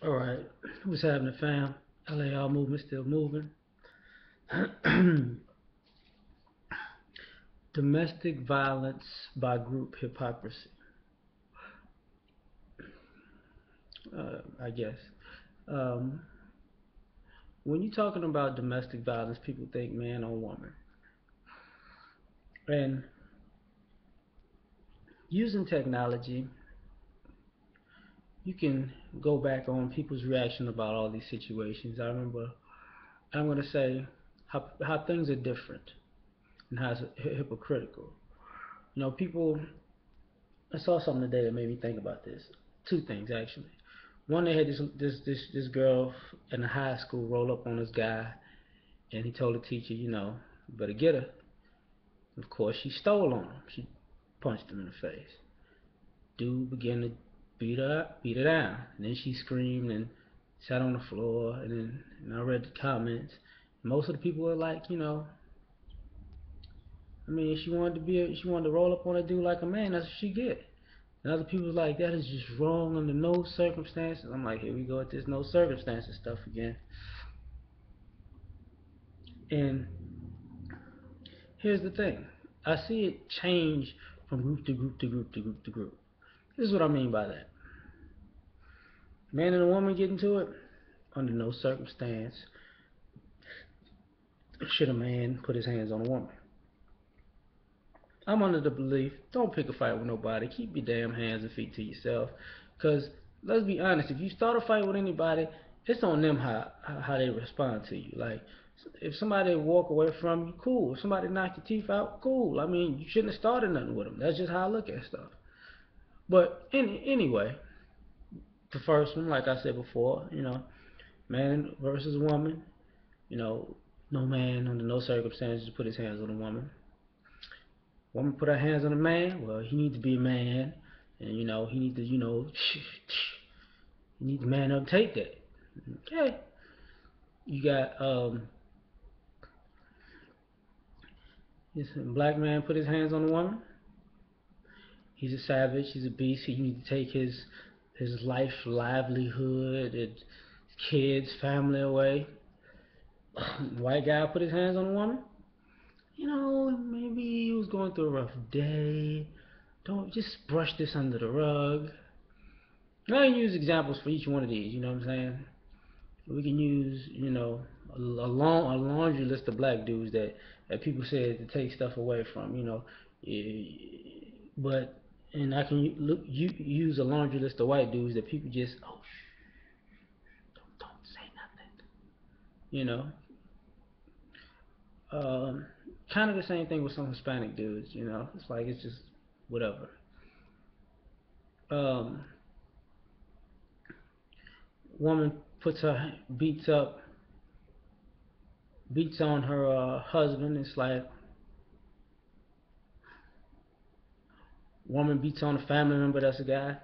All right, what's happening, fam? L.A.R movement still moving. Domestic violence by group hypocrisy. I guess. Um, when you're talking about domestic violence, people think man or woman. And using technology, you can go back on people's reaction about all these situations. I remember, I'm going to say how things are different and how it's hypocritical. People, I saw something today that made me think about this. Two things actually. One, they had this girl in the high school roll up on this guy, and he told the teacher, you better get her. Of course, she stole on him. She punched him in the face. Dude began to beat her down. And then she screamed and sat on the floor. And I read the comments. Most of the people were like, I mean, she wanted to roll up on a dude like a man. That's what she get. And other people was like, that is just wrong under no circumstances. I'm like, here we go with this no circumstances stuff again. And here's the thing. I see it change from group to group to group to group to group. This is what I mean by that. Man and a woman get into it, under no circumstance should a man put his hands on a woman. I'm under the belief, don't pick a fight with nobody. Keep your damn hands and feet to yourself. Because, let's be honest, if you start a fight with anybody, it's on them how they respond to you. Like, if somebody walk away from you, cool. If somebody knock your teeth out, cool. I mean, you shouldn't have started nothing with them. That's just how I look at stuff. But anyway, the first one, like I said before, man versus woman, no man under no circumstances put his hands on a woman. Woman put her hands on a man, well, he needs to be a man, and he needs to, he needs to man up, take that. Okay, you got this black man put his hands on a woman. He's a savage. He's a beast. He needs to take his life, livelihood, and kids, family away. White guy put his hands on a woman. Maybe he was going through a rough day. Don't just brush this under the rug. I can use examples for each one of these. You know what I'm saying? We can use, a laundry list of black dudes that people said to take stuff away from. But and I can use a laundry list of white dudes that people just don't say nothing. You know, um, kind of the same thing with some Hispanic dudes. It's like it's just whatever. Um, Woman puts her beats on her husband. It's like woman beats on a family member that's a guy.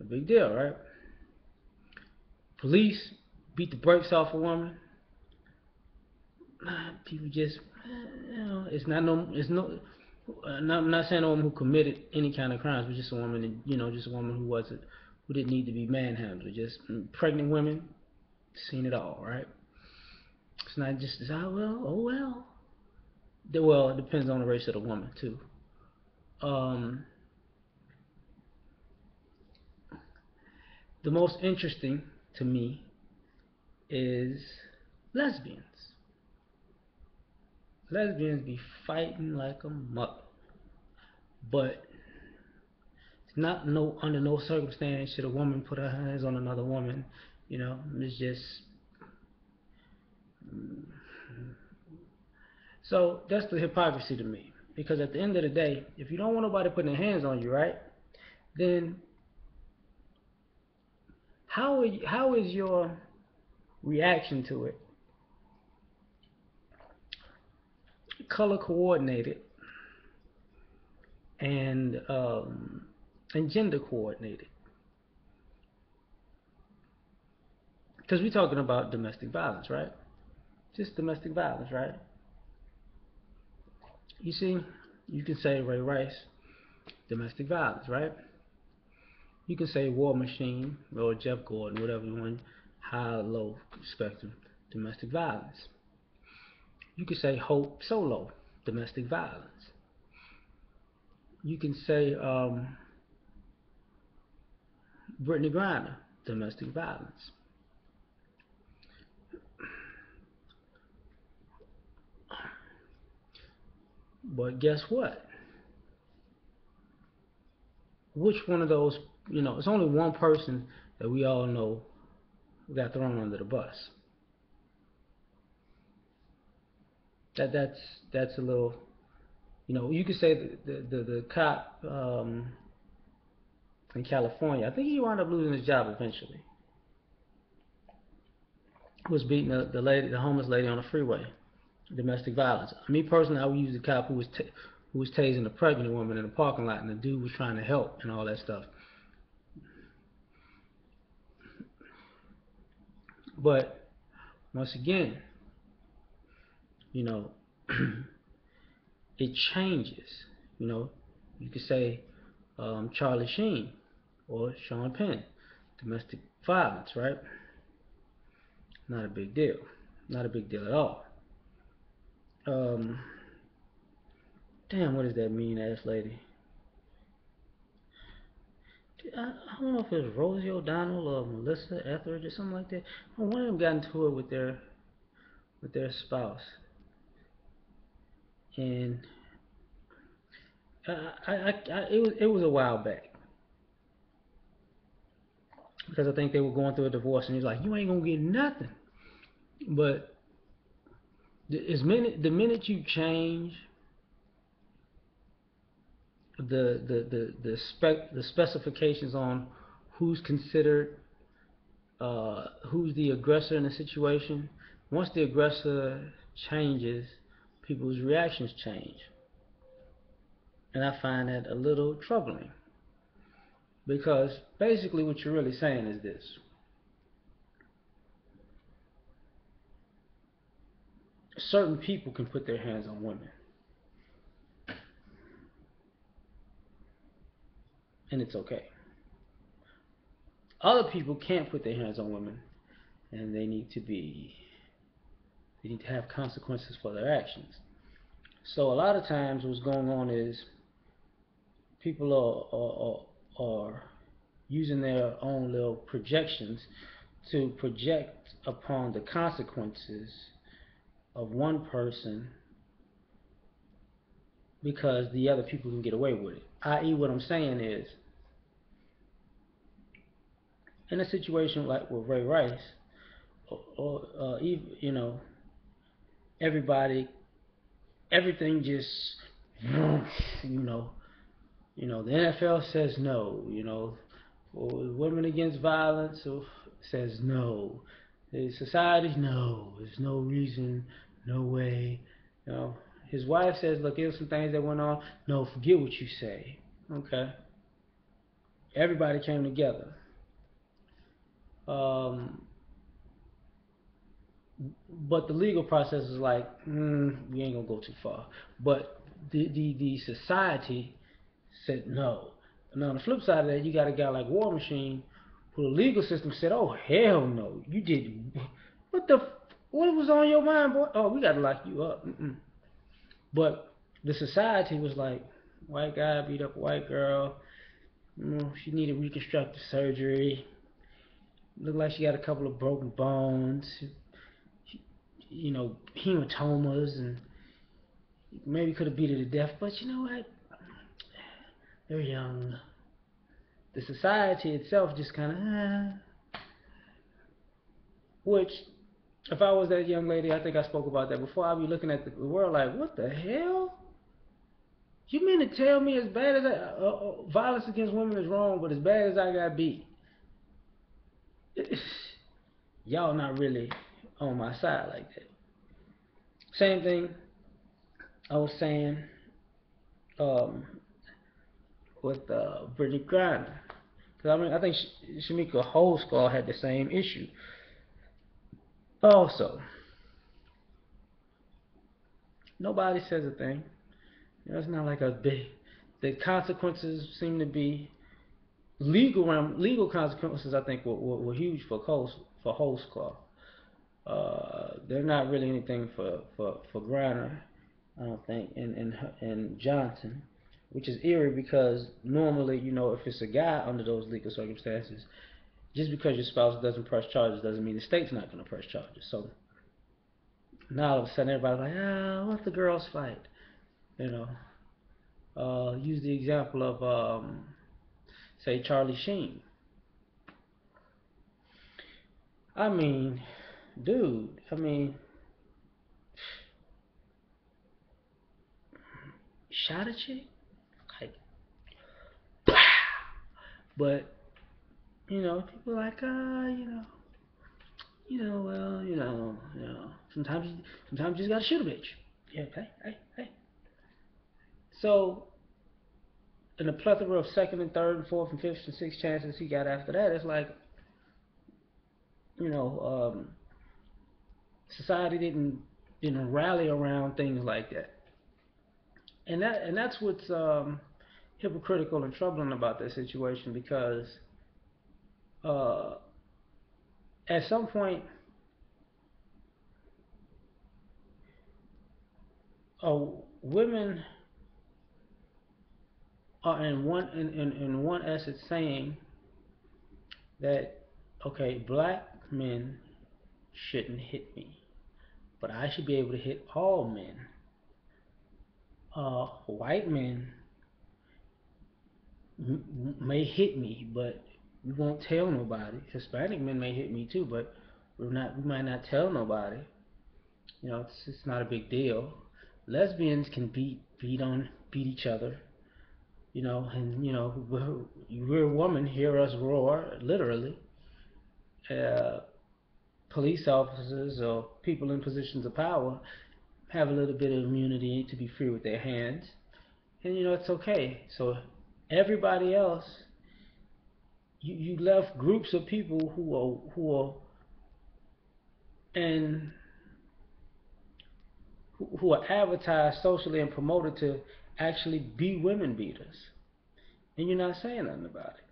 A big deal, right? Police beat the brakes off a woman. People just, it's not no, it's no. I'm not saying a woman who committed any kind of crimes, but just a woman, just a woman who didn't need to be manhandled. Just pregnant women, seen it all, right? It's not just, oh well. Well, it depends on the race of the woman too. Um, the most interesting to me is lesbians. Lesbians be fighting like a mother, but it's not under no circumstance should a woman put her hands on another woman. It's just so that's the hypocrisy to me. Because at the end of the day, if you don't want nobody putting their hands on you, right? Then how is your reaction to it color coordinated and gender coordinated? Because we're talking about domestic violence, right? Just domestic violence, right? You see, you can say Ray Rice, domestic violence, right? You can say War Machine or Jeff Gordon, whatever you want, high or low spectrum, domestic violence. You can say Hope Solo, domestic violence. You can say Brittany Griner, domestic violence. But guess what? Which one of those, it's only one person that we all know got thrown under the bus. That's a little, you could say the cop in California. I think he wound up losing his job eventually. Was beating the homeless lady on the freeway. Domestic violence. Me personally, I would use the cop who was tasing a pregnant woman in the parking lot, and the dude was trying to help and all that stuff. But once again, you know, it changes. You could say Charlie Sheen or Sean Penn, domestic violence, right? Not a big deal. Not a big deal at all. Um, Damn, what does that mean, ass lady? I don't know if it was Rosie O'Donnell or Melissa Etheridge or something like that. One of them got into it with their spouse, and it was a while back because I think they were going through a divorce, and he's like, "You ain't gonna get nothing." But the minute you change the specifications on who's considered who's the aggressor in the situation, once the aggressor changes, people's reactions change. And I find that a little troubling. Because basically what you're really saying is this. Certain people can put their hands on women. And it's okay. Other people can't put their hands on women, and they need to have consequences for their actions. So a lot of times what's going on is people are using their own little projections to project upon the consequences of one person because the other people can get away with it. I.e., what I'm saying is, in a situation like with Ray Rice, or everybody, everything just, the NFL says no, women against violence says no, the society, no, there's no reason, no way, His wife says, look, here's some things that went on. No, forget what you say. Okay. Everybody came together. But the legal process is like, we ain't gonna go too far. But the society said no. Now on the flip side of that, you got a guy like War Machine, who the legal system said, oh hell no, you did what was on your mind, boy? Oh, we gotta lock you up. But the society was like, white guy beat up a white girl. She needed reconstructive surgery. Looked like she got a couple of broken bones. Hematomas, and maybe could have beat her to death. But you know what? They're young. The society itself just kind of, which, if I was that young lady, I think I spoke about that before, I'd be looking at the world like, what the hell? You mean to tell me as bad as violence against women is wrong, but as bad as I got beat, y'all not really on my side like that. Same thing I was saying with Brittany Griner. Because I think Shamika Holdsclaw had the same issue. Also, nobody says a thing. It's not like a big. The consequences seem to be legal consequences I think were huge for Holtzclaw. They're not really anything for Griner, I don't think, and Johnson, which is eerie because normally, if it's a guy under those legal circumstances, just because your spouse doesn't press charges doesn't mean the state's not going to press charges. So now all of a sudden everybody's like, what's the girls fight? You know, use the example of say Charlie Sheen. I mean, dude. I mean, shot a chick, like, but people are like, sometimes you just gotta shoot a bitch. Yeah, hey. So, in the plethora of second and third and fourth and fifth and sixth chances he got after that, it's like, you know, society didn't rally around things like that, and that's what's hypocritical and troubling about that situation because uh, at some point, women are in one essence saying that okay, black men shouldn't hit me, but I should be able to hit all men. White men may hit me, but we won't tell nobody. Hispanic men may hit me too, but we might not tell nobody. It's not a big deal. Lesbians can beat each other. And we're a woman, hear us roar, literally. Uh, Police officers or people in positions of power have a little bit of immunity to be free with their hands, and it's okay. So everybody else, you left groups of people who are and who are advertised socially and promoted to actually be women beaters, and you're not saying nothing about it.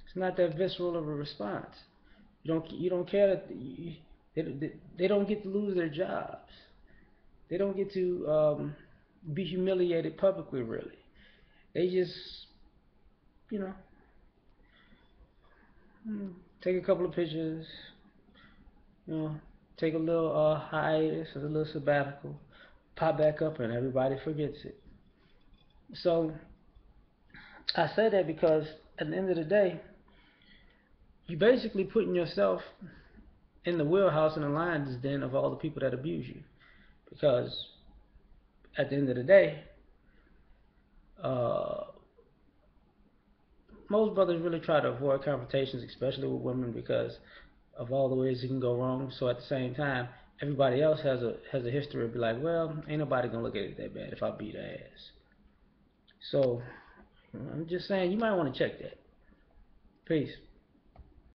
It's not that visceral of a response. You don't care that they don't get to lose their jobs. They don't get to be humiliated publicly, really. They just, you know, take a couple of pictures, you know, take a little hiatus, a little sabbatical, pop back up, and everybody forgets it. So I say that because at the end of the day, you basically putting yourself in the wheelhouse and the lion's den of all the people that abuse you. Because at the end of the day, uh, most brothers really try to avoid confrontations, especially with women, because of all the ways it can go wrong. So at the same time, everybody else has a history of be like, well, ain't nobody gonna look at it that bad if I beat her ass. So I'm just saying, you might want to check that. Peace.